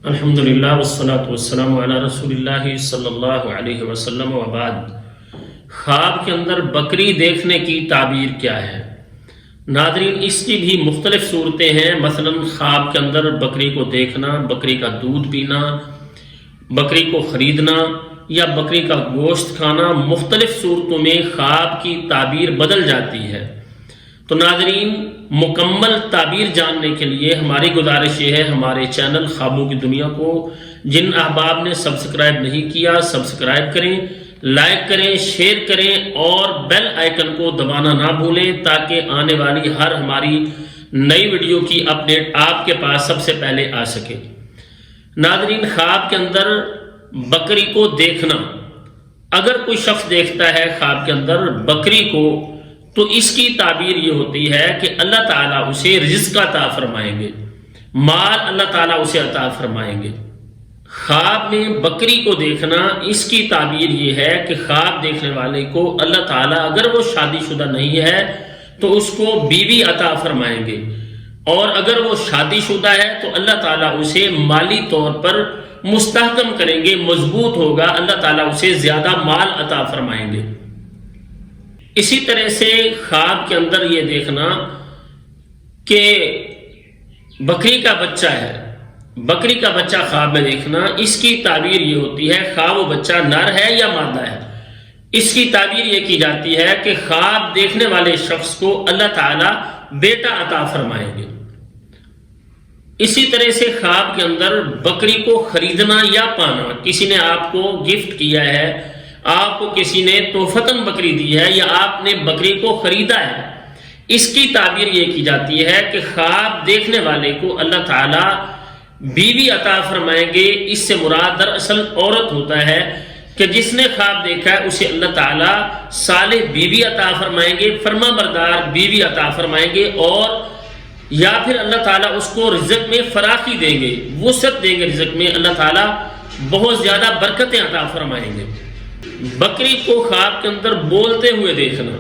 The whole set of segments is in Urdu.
الحمدللہ والصلاة والسلام علی رسول اللہ صلی اللہ علیہ وسلم وبعد۔ خواب کے اندر بکری دیکھنے کی تعبیر کیا ہے؟ ناظرین، اس کی بھی مختلف صورتیں ہیں۔ مثلا خواب کے اندر بکری کو دیکھنا، بکری کا دودھ پینا، بکری کو خریدنا یا بکری کا گوشت کھانا، مختلف صورتوں میں خواب کی تعبیر بدل جاتی ہے۔ تو ناظرین، مکمل تعبیر جاننے کے لیے ہماری گزارش یہ ہے، ہمارے چینل خوابوں کی دنیا کو جن احباب نے سبسکرائب نہیں کیا سبسکرائب کریں، لائک کریں، شیئر کریں اور بیل آئیکن کو دبانا نہ بھولیں تاکہ آنے والی ہر ہماری نئی ویڈیو کی اپڈیٹ آپ کے پاس سب سے پہلے آ سکے۔ ناظرین، خواب کے اندر بکری کو دیکھنا، اگر کوئی شخص دیکھتا ہے خواب کے اندر بکری کو، تو اس کی تعبیر یہ ہوتی ہے کہ اللہ تعالیٰ اسے رزق عطا فرمائیں گے، مال اللہ تعالیٰ اسے عطا فرمائیں گے۔ خواب میں بکری کو دیکھنا، اس کی تعبیر یہ ہے کہ خواب دیکھنے والے کو اللہ تعالیٰ، اگر وہ شادی شدہ نہیں ہے تو اس کو بیوی عطا فرمائیں گے، اور اگر وہ شادی شدہ ہے تو اللہ تعالیٰ اسے مالی طور پر مستحکم کریں گے، مضبوط ہوگا، اللہ تعالیٰ اسے زیادہ مال عطا فرمائیں گے۔ اسی طرح سے خواب کے اندر یہ دیکھنا کہ بکری کا بچہ ہے، بکری کا بچہ خواب میں دیکھنا، اس کی تعبیر یہ ہوتی ہے، خواب وہ بچہ نر ہے یا مادہ ہے، اس کی تعبیر یہ کی جاتی ہے کہ خواب دیکھنے والے شخص کو اللہ تعالیٰ بیٹا عطا فرمائیں گے۔ اسی طرح سے خواب کے اندر بکری کو خریدنا یا پانا، کسی نے آپ کو گفٹ کیا ہے، آپ کو کسی نے تحفتاً بکری دی ہے یا آپ نے بکری کو خریدا ہے، اس کی تعبیر یہ کی جاتی ہے کہ خواب دیکھنے والے کو اللہ تعالیٰ بیوی عطا فرمائیں گے۔ اس سے مراد دراصل عورت ہوتا ہے کہ جس نے خواب دیکھا ہے اسے اللہ تعالیٰ صالح بیوی عطا فرمائیں گے، فرما بردار بیوی عطا فرمائیں گے، اور یا پھر اللہ تعالیٰ اس کو رزق میں فراخی دیں گے، وسعت دیں گے، رزق میں اللہ تعالیٰ بہت زیادہ برکتیں عطا فرمائیں گے۔ بکری کو خواب کے اندر بولتے ہوئے دیکھنا،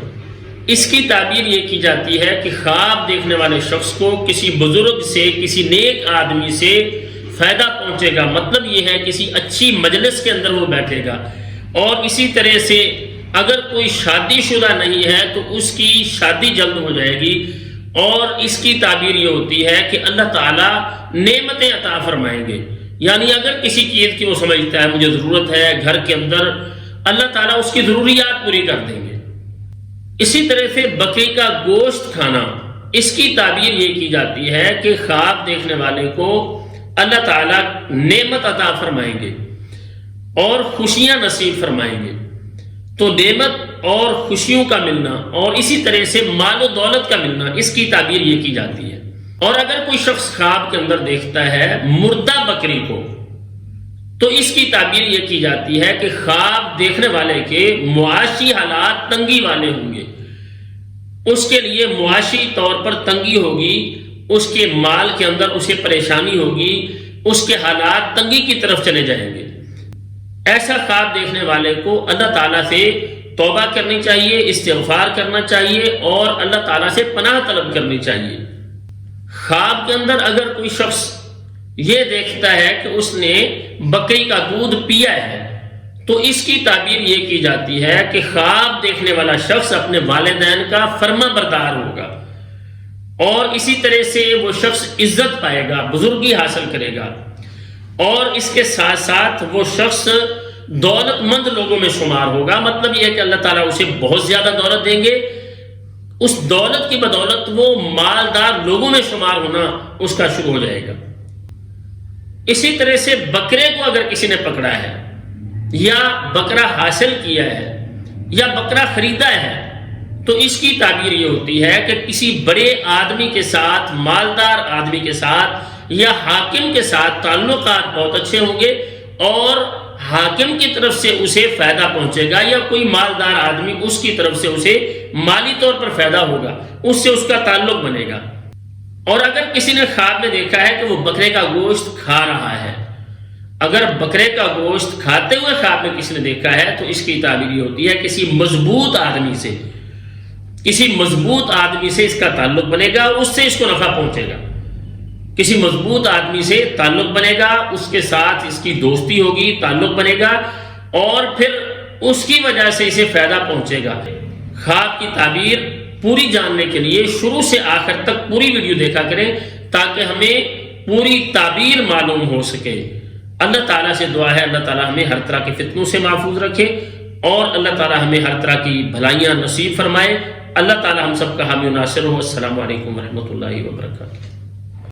اس کی تعبیر یہ کی جاتی ہے کہ خواب دیکھنے والے شخص کو کسی بزرگ سے، کسی نیک آدمی سے فائدہ پہنچے گا، مطلب یہ ہے کسی اچھی مجلس کے اندر وہ بیٹھے گا، اور اسی طرح سے اگر کوئی شادی شدہ نہیں ہے تو اس کی شادی جلد ہو جائے گی، اور اس کی تعبیر یہ ہوتی ہے کہ اللہ تعالیٰ نعمتیں عطا فرمائیں گے، یعنی اگر کسی چیز کی وہ سمجھتا ہے مجھے ضرورت ہے گھر کے اندر، اللہ تعالیٰ اس کی ضروریات پوری کر دیں گے۔ اسی طرح سے بکری کا گوشت کھانا، اس کی تعبیر یہ کی جاتی ہے کہ خواب دیکھنے والے کو اللہ تعالیٰ نعمت عطا فرمائیں گے اور خوشیاں نصیب فرمائیں گے۔ تو نعمت اور خوشیوں کا ملنا اور اسی طرح سے مال و دولت کا ملنا، اس کی تعبیر یہ کی جاتی ہے۔ اور اگر کوئی شخص خواب کے اندر دیکھتا ہے مردہ بکری کو، تو اس کی تعبیر یہ کی جاتی ہے کہ خواب دیکھنے والے کے معاشی حالات تنگی والے ہوں گے، اس کے لیے معاشی طور پر تنگی ہوگی، اس کے مال کے اندر اسے پریشانی ہوگی، اس کے حالات تنگی کی طرف چلے جائیں گے۔ ایسا خواب دیکھنے والے کو اللہ تعالیٰ سے توبہ کرنی چاہیے، استغفار کرنا چاہیے اور اللہ تعالیٰ سے پناہ طلب کرنی چاہیے۔ خواب کے اندر اگر کوئی شخص یہ دیکھتا ہے کہ اس نے بکری کا دودھ پیا ہے، تو اس کی تعبیر یہ کی جاتی ہے کہ خواب دیکھنے والا شخص اپنے والدین کا فرما بردار ہوگا، اور اسی طرح سے وہ شخص عزت پائے گا، بزرگی حاصل کرے گا، اور اس کے ساتھ ساتھ وہ شخص دولت مند لوگوں میں شمار ہوگا۔ مطلب یہ ہے کہ اللہ تعالیٰ اسے بہت زیادہ دولت دیں گے، اس دولت کی بدولت وہ مالدار لوگوں میں شمار ہونا اس کا شروع ہو جائے گا۔ اسی طرح سے بکرے کو اگر کسی نے پکڑا ہے یا بکرا حاصل کیا ہے یا بکرا خریدا ہے، تو اس کی تعبیر یہ ہوتی ہے کہ کسی بڑے آدمی کے ساتھ، مالدار آدمی کے ساتھ یا حاکم کے ساتھ تعلقات بہت اچھے ہوں گے، اور حاکم کی طرف سے اسے فائدہ پہنچے گا، یا کوئی مالدار آدمی اس کی طرف سے اسے مالی طور پر فائدہ ہوگا، اس سے اس کا تعلق بنے گا۔ اور اگر کسی نے خواب میں دیکھا ہے کہ وہ بکرے کا گوشت کھا رہا ہے، اگر بکرے کا گوشت کھاتے ہوئے خواب میں کسی نے دیکھا ہے، تو اس کی تعبیر یہ ہوتی ہے کسی مضبوط آدمی سے، کسی مضبوط آدمی سے اس کا تعلق بنے گا، اس سے اس کو نفع پہنچے گا۔ کسی مضبوط آدمی سے تعلق بنے گا، اس کے ساتھ اس کی دوستی ہوگی، تعلق بنے گا، اور پھر اس کی وجہ سے اسے فائدہ پہنچے گا۔ خواب کی تعبیر پوری جاننے کے لیے شروع سے آخر تک پوری ویڈیو دیکھا کریں تاکہ ہمیں پوری تعبیر معلوم ہو سکے۔ اللہ تعالیٰ سے دعا ہے اللہ تعالیٰ ہمیں ہر طرح کے فتنوں سے محفوظ رکھے اور اللہ تعالیٰ ہمیں ہر طرح کی بھلائیاں نصیب فرمائے۔ اللہ تعالیٰ ہم سب کا حامی و ناصر ہو۔ السلام علیکم ورحمۃ اللہ وبرکاتہ۔